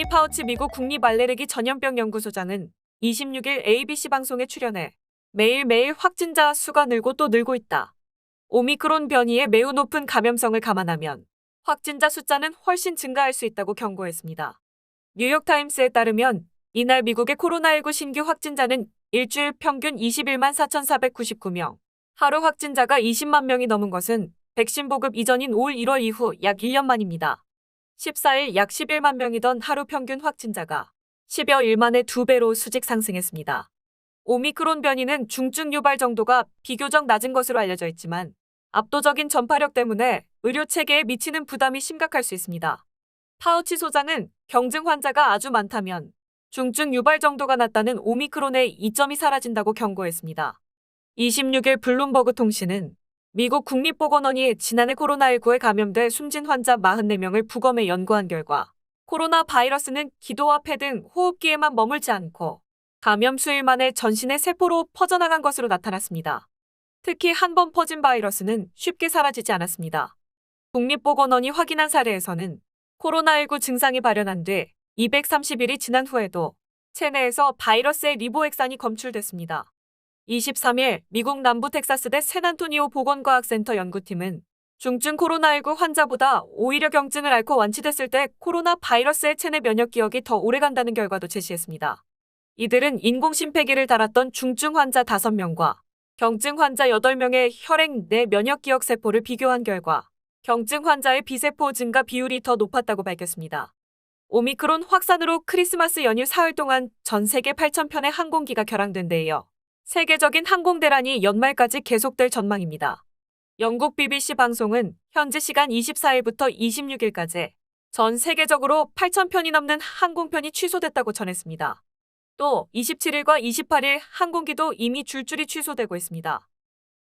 파우치 미국 국립알레르기 전염병 연구소장은 26일 ABC 방송에 출연해 매일매일 확진자 수가 늘고 또 늘고 있다. 오미크론 변이의 매우 높은 감염성을 감안하면 확진자 숫자는 훨씬 증가할 수 있다고 경고했습니다. 뉴욕타임스에 따르면 이날 미국의 코로나19 신규 확진자는 일주일 평균 21만 4,499명, 하루 확진자가 20만 명이 넘은 것은 백신 보급 이전인 올 1월 이후 약 1년 만입니다. 14일 약 11만 명이던 하루 평균 확진자가 10여일 만에 2배로 수직 상승했습니다. 오미크론 변이는 중증 유발 정도가 비교적 낮은 것으로 알려져 있지만 압도적인 전파력 때문에 의료 체계에 미치는 부담이 심각할 수 있습니다. 파우치 소장은 경증 환자가 아주 많다면 중증 유발 정도가 낮다는 오미크론의 이점이 사라진다고 경고했습니다. 26일 블룸버그 통신은 미국 국립보건원이 지난해 코로나19에 감염돼 숨진 환자 44명을 부검해 연구한 결과 코로나 바이러스는 기도와 폐 등 호흡기에만 머물지 않고 감염 수일 만에 전신의 세포로 퍼져나간 것으로 나타났습니다. 특히 한 번 퍼진 바이러스는 쉽게 사라지지 않았습니다. 국립보건원이 확인한 사례에서는 코로나19 증상이 발현한 뒤 230일이 지난 후에도 체내에서 바이러스의 리보액산이 검출됐습니다. 23일 미국 남부 텍사스대 샌안토니오 보건과학센터 연구팀은 중증 코로나19 환자보다 오히려 경증을 앓고 완치됐을 때 코로나 바이러스의 체내 면역 기억이 더 오래간다는 결과도 제시했습니다. 이들은 인공심폐기를 달았던 중증 환자 5명과 경증 환자 8명의 혈액 내 면역 기억 세포를 비교한 결과 경증 환자의 비세포 증가 비율이 더 높았다고 밝혔습니다. 오미크론 확산으로 크리스마스 연휴 사흘 동안 전 세계 8,000편의 항공기가 결항된 데 이어 세계적인 항공대란이 연말까지 계속될 전망입니다. 영국 BBC 방송은 현지 시간 24일부터 26일까지 전 세계적으로 8,000편이 넘는 항공편이 취소됐다고 전했습니다. 또 27일과 28일 항공기도 이미 줄줄이 취소되고 있습니다.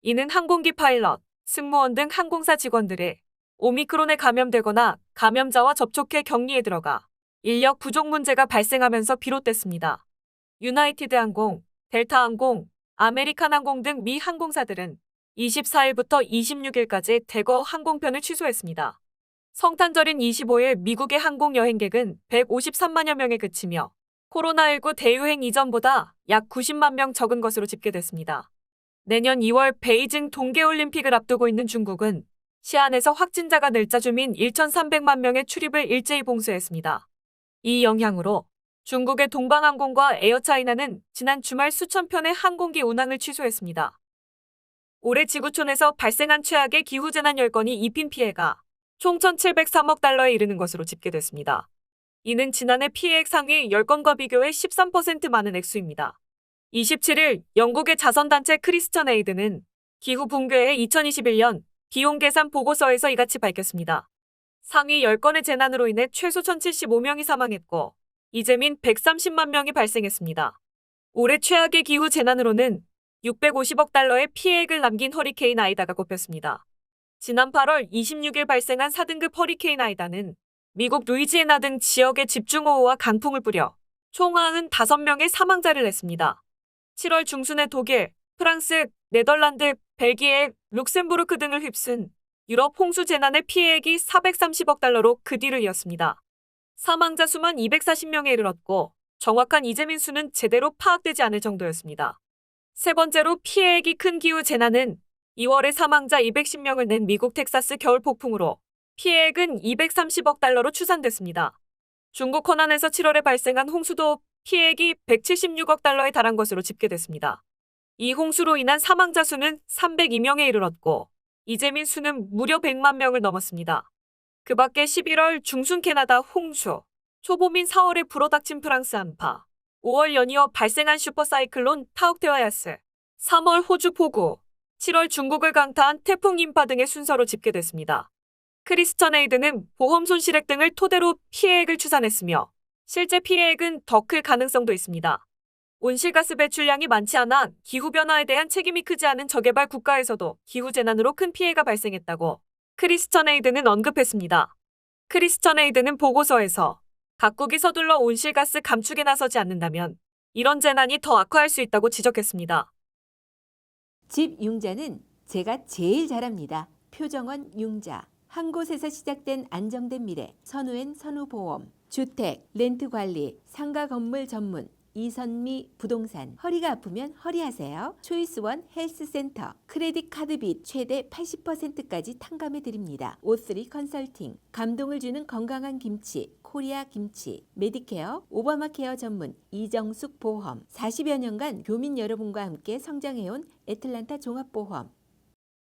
이는 항공기 파일럿, 승무원 등 항공사 직원들이 오미크론에 감염되거나 감염자와 접촉해 격리에 들어가 인력 부족 문제가 발생하면서 비롯됐습니다. 유나이티드 항공, 델타 항공, 아메리칸 항공 등 미 항공사들은 24일부터 26일까지 대거 항공편을 취소했습니다. 성탄절인 25일 미국의 항공 여행객은 153만여 명에 그치며 코로나19 대유행 이전보다 약 90만 명 적은 것으로 집계됐습니다. 내년 2월 베이징 동계올림픽을 앞두고 있는 중국은 시안에서 확진자가 늘자 주민 1,300만 명의 출입을 일제히 봉쇄했습니다. 이 영향으로 중국의 동방항공과 에어차이나는 지난 주말 수천 편의 항공기 운항을 취소했습니다. 올해 지구촌에서 발생한 최악의 기후재난 10건이 입힌 피해가 총 1,703억 달러에 이르는 것으로 집계됐습니다. 이는 지난해 피해액 상위 10건과 비교해 13% 많은 액수입니다. 27일 영국의 자선단체 크리스천 에이드는 기후 붕괴의 2021년 비용 계산 보고서에서 이같이 밝혔습니다. 상위 10건의 재난으로 인해 최소 1,075명이 사망했고 이재민 130만 명이 발생했습니다. 올해 최악의 기후 재난으로는 650억 달러의 피해액을 남긴 허리케인 아이다가 꼽혔습니다. 지난 8월 26일 발생한 4등급 허리케인 아이다는 미국 루이지애나 등 지역에 집중호우와 강풍을 뿌려 총 95명의 사망자를 냈습니다. 7월 중순에 독일, 프랑스, 네덜란드, 벨기에, 룩셈부르크 등을 휩쓴 유럽 홍수 재난의 피해액이 430억 달러로 그 뒤를 이었습니다. 사망자 수만 240명에 이르렀고 정확한 이재민 수는 제대로 파악되지 않을 정도였습니다. 세 번째로 피해액이 큰 기후 재난은 2월에 사망자 210명을 낸 미국 텍사스 겨울 폭풍으로 피해액은 230억 달러로 추산됐습니다. 중국 허난에서 7월에 발생한 홍수도 피해액이 176억 달러에 달한 것으로 집계됐습니다. 이 홍수로 인한 사망자 수는 302명에 이르렀고 이재민 수는 무려 100만 명을 넘었습니다. 그 밖에 11월 중순 캐나다 홍수, 초봄인 4월에 불어닥친 프랑스 한파, 5월 연이어 발생한 슈퍼사이클론 타욱테와야스, 3월 호주 폭우, 7월 중국을 강타한 태풍 인파 등의 순서로 집계됐습니다. 크리스천 에이드는 보험 손실액 등을 토대로 피해액을 추산했으며 실제 피해액은 더 클 가능성도 있습니다. 온실가스 배출량이 많지 않아 기후변화에 대한 책임이 크지 않은 저개발 국가에서도 기후재난으로 큰 피해가 발생했다고 크리스천 에이드는 언급했습니다. 크리스천 에이드는 보고서에서 각국이 서둘러 온실가스 감축에 나서지 않는다면 이런 재난이 더 악화할 수 있다고 지적했습니다. 집 융자는 제가 제일 잘합니다. 표정원 융자. 한 곳에서 시작된 안정된 미래. 선우엔 선우보험. 주택, 렌트 관리, 상가 건물 전문, 이선미 부동산. 허리가 아프면 허리하세요. 초이스원 헬스센터. 크레딧 카드 빚 최대 80%까지 탕감해 드립니다. O3 컨설팅. 감동을 주는 건강한 김치. 코리아 김치. 메디케어, 오바마케어 전문 이정숙 보험. 40여 년간 교민 여러분과 함께 성장해온 애틀란타 종합보험.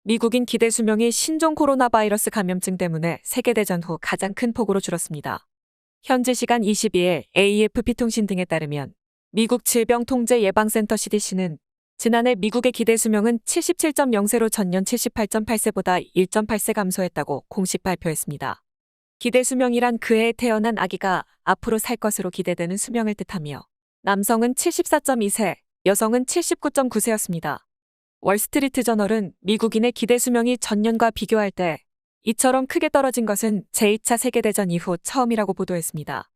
미국인 기대 수명이 신종 코로나 바이러스 감염증 때문에 세계대전 후 가장 큰 폭으로 줄었습니다. 현지 시간 22일 AFP 통신 등에 따르면 미국 질병통제예방센터 CDC는 지난해 미국의 기대 수명은 77.0세로 전년 78.8세보다 1.8세 감소했다고 공식 발표했습니다. 기대 수명이란 그해에 태어난 아기가 앞으로 살 것으로 기대되는 수명을 뜻하며 남성은 74.2세, 여성은 79.9세였습니다. 월스트리트 저널은 미국인의 기대 수명이 전년과 비교할 때 이처럼 크게 떨어진 것은 제2차 세계대전 이후 처음이라고 보도했습니다.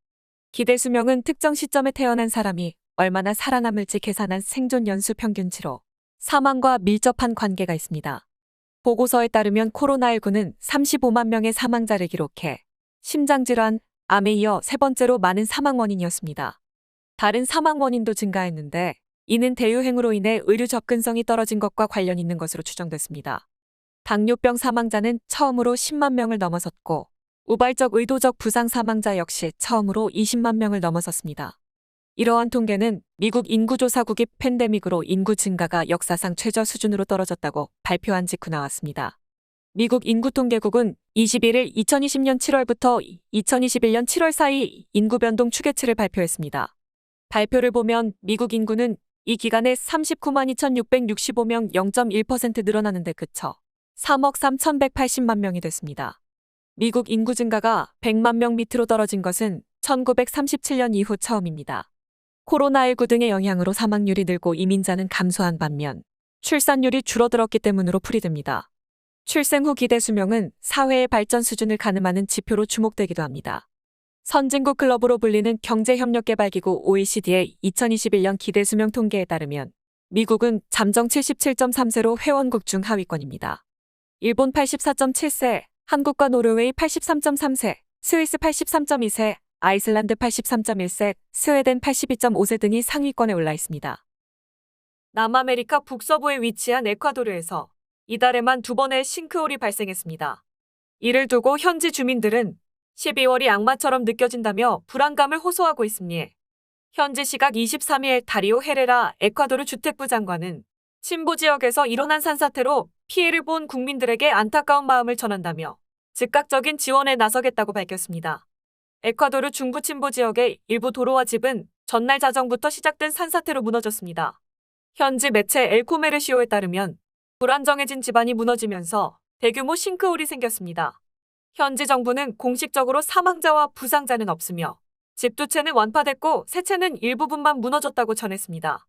기대 수명은 특정 시점에 태어난 사람이 얼마나 살아남을지 계산한 생존 연수 평균치로 사망과 밀접한 관계가 있습니다. 보고서에 따르면 코로나19는 35만 명의 사망자를 기록해 심장질환, 암에 이어 세 번째로 많은 사망 원인이었습니다. 다른 사망 원인도 증가했는데 이는 대유행으로 인해 의료 접근성이 떨어진 것과 관련 있는 것으로 추정됐습니다. 당뇨병 사망자는 처음으로 10만 명을 넘어섰고 우발적 의도적 부상 사망자 역시 처음으로 20만 명을 넘어섰습니다. 이러한 통계는 미국 인구조사국이 팬데믹으로 인구 증가가 역사상 최저 수준으로 떨어졌다고 발표한 직후 나왔습니다. 미국 인구통계국은 21일 2020년 7월부터 2021년 7월 사이 인구 변동 추계치를 발표했습니다. 발표를 보면 미국 인구는 이 기간에 39만 2,665명 0.1% 늘어나는데 그쳐 3억 3,180만 명이 됐습니다. 미국 인구 증가가 100만 명 밑으로 떨어진 것은 1937년 이후 처음입니다. 코로나19 등의 영향으로 사망률이 늘고 이민자는 감소한 반면 출산율이 줄어들었기 때문으로 풀이됩니다. 출생 후 기대 수명은 사회의 발전 수준을 가늠하는 지표로 주목되기도 합니다. 선진국 클럽으로 불리는 경제협력개발기구 OECD의 2021년 기대 수명 통계에 따르면 미국은 잠정 77.3세로 회원국 중 하위권입니다. 일본 84.7세, 한국과 노르웨이 83.3세, 스위스 83.2세, 아이슬란드 83.1세, 스웨덴 82.5세 등이 상위권에 올라 있습니다. 남아메리카 북서부에 위치한 에콰도르에서 이달에만 2번의 싱크홀이 발생했습니다. 이를 두고 현지 주민들은 12월이 악마처럼 느껴진다며 불안감을 호소하고 있으니 현지 시각 23일 다리오 헤레라 에콰도르 주택부 장관은 침부 지역에서 일어난 산사태로 피해를 본 국민들에게 안타까운 마음을 전한다며 즉각적인 지원에 나서겠다고 밝혔습니다. 에콰도르 중부 침부 지역의 일부 도로와 집은 전날 자정부터 시작된 산사태로 무너졌습니다. 현지 매체 엘코메르시오에 따르면 불안정해진 집안이 무너지면서 대규모 싱크홀이 생겼습니다. 현지 정부는 공식적으로 사망자와 부상자는 없으며 집 2채는 완파됐고 3채는 일부분만 무너졌다고 전했습니다.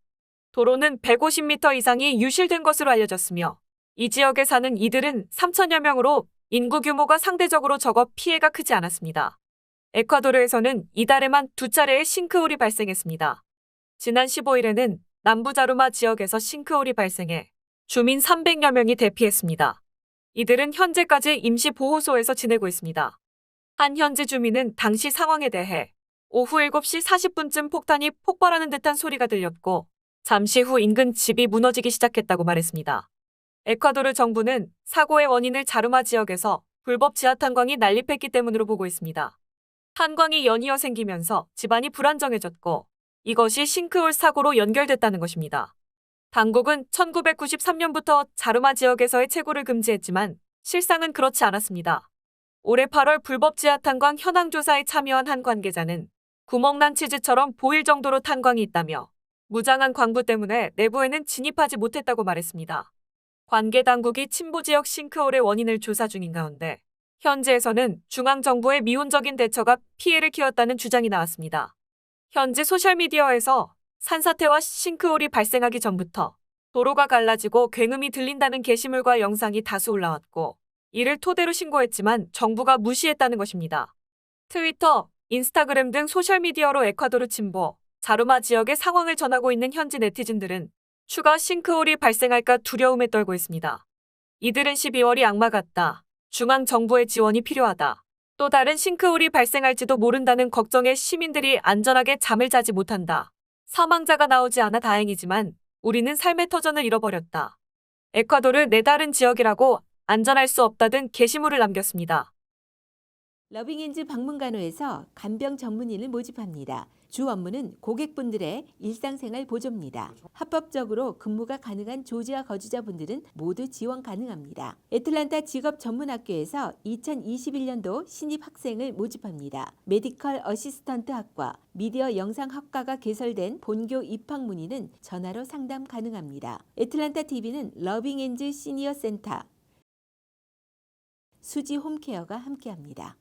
도로는 150m 이상이 유실된 것으로 알려졌으며 이 지역에 사는 이들은 3천여 명으로 인구 규모가 상대적으로 적어 피해가 크지 않았습니다. 에콰도르에서는 이달에만 2차례의 싱크홀이 발생했습니다. 지난 15일에는 남부 자루마 지역에서 싱크홀이 발생해 주민 300여 명이 대피했습니다. 이들은 현재까지 임시보호소에서 지내고 있습니다. 한 현지 주민은 당시 상황에 대해 오후 7시 40분쯤 폭탄이 폭발하는 듯한 소리가 들렸고 잠시 후 인근 집이 무너지기 시작했다고 말했습니다. 에콰도르 정부는 사고의 원인을 자루마 지역에서 불법 지하탄광이 난립했기 때문으로 보고 있습니다. 탄광이 연이어 생기면서 집안이 불안정해졌고 이것이 싱크홀 사고로 연결됐다는 것입니다. 당국은 1993년부터 자루마 지역에서의 채굴을 금지했지만 실상은 그렇지 않았습니다. 올해 8월 불법 지하탄광 현황 조사에 참여한 한 관계자는 구멍난 치즈처럼 보일 정도로 탄광이 있다며 무장한 광부 때문에 내부에는 진입하지 못했다고 말했습니다. 관계 당국이 침부 지역 싱크홀의 원인을 조사 중인 가운데 현지에서는 중앙정부의 미온적인 대처가 피해를 키웠다는 주장이 나왔습니다. 현지 소셜미디어에서 산사태와 싱크홀이 발생하기 전부터 도로가 갈라지고 굉음이 들린다는 게시물과 영상이 다수 올라왔고 이를 토대로 신고했지만 정부가 무시했다는 것입니다. 트위터, 인스타그램 등 소셜미디어로 에콰도르 침보, 자루마 지역의 상황을 전하고 있는 현지 네티즌들은 추가 싱크홀이 발생할까 두려움에 떨고 있습니다. 이들은 12월이 악마 같다. 중앙정부의 지원이 필요하다. 또 다른 싱크홀이 발생할지도 모른다는 걱정에 시민들이 안전하게 잠을 자지 못한다. 사망자가 나오지 않아 다행이지만 우리는 삶의 터전을 잃어버렸다. 에콰도르 내 다른 지역이라고 안전할 수 없다 등 게시물을 남겼습니다. 러빙엔즈 방문간호에서 간병 전문의를 모집합니다. 주 업무는 고객분들의 일상생활 보조입니다. 합법적으로 근무가 가능한 조지아 거주자분들은 모두 지원 가능합니다. 애틀란타 직업전문학교에서 2021년도 신입 학생을 모집합니다. 메디컬 어시스턴트 학과, 미디어 영상학과가 개설된 본교 입학 문의는 전화로 상담 가능합니다. 애틀란타 TV는 러빙엔즈 시니어 센터, 수지 홈케어가 함께합니다.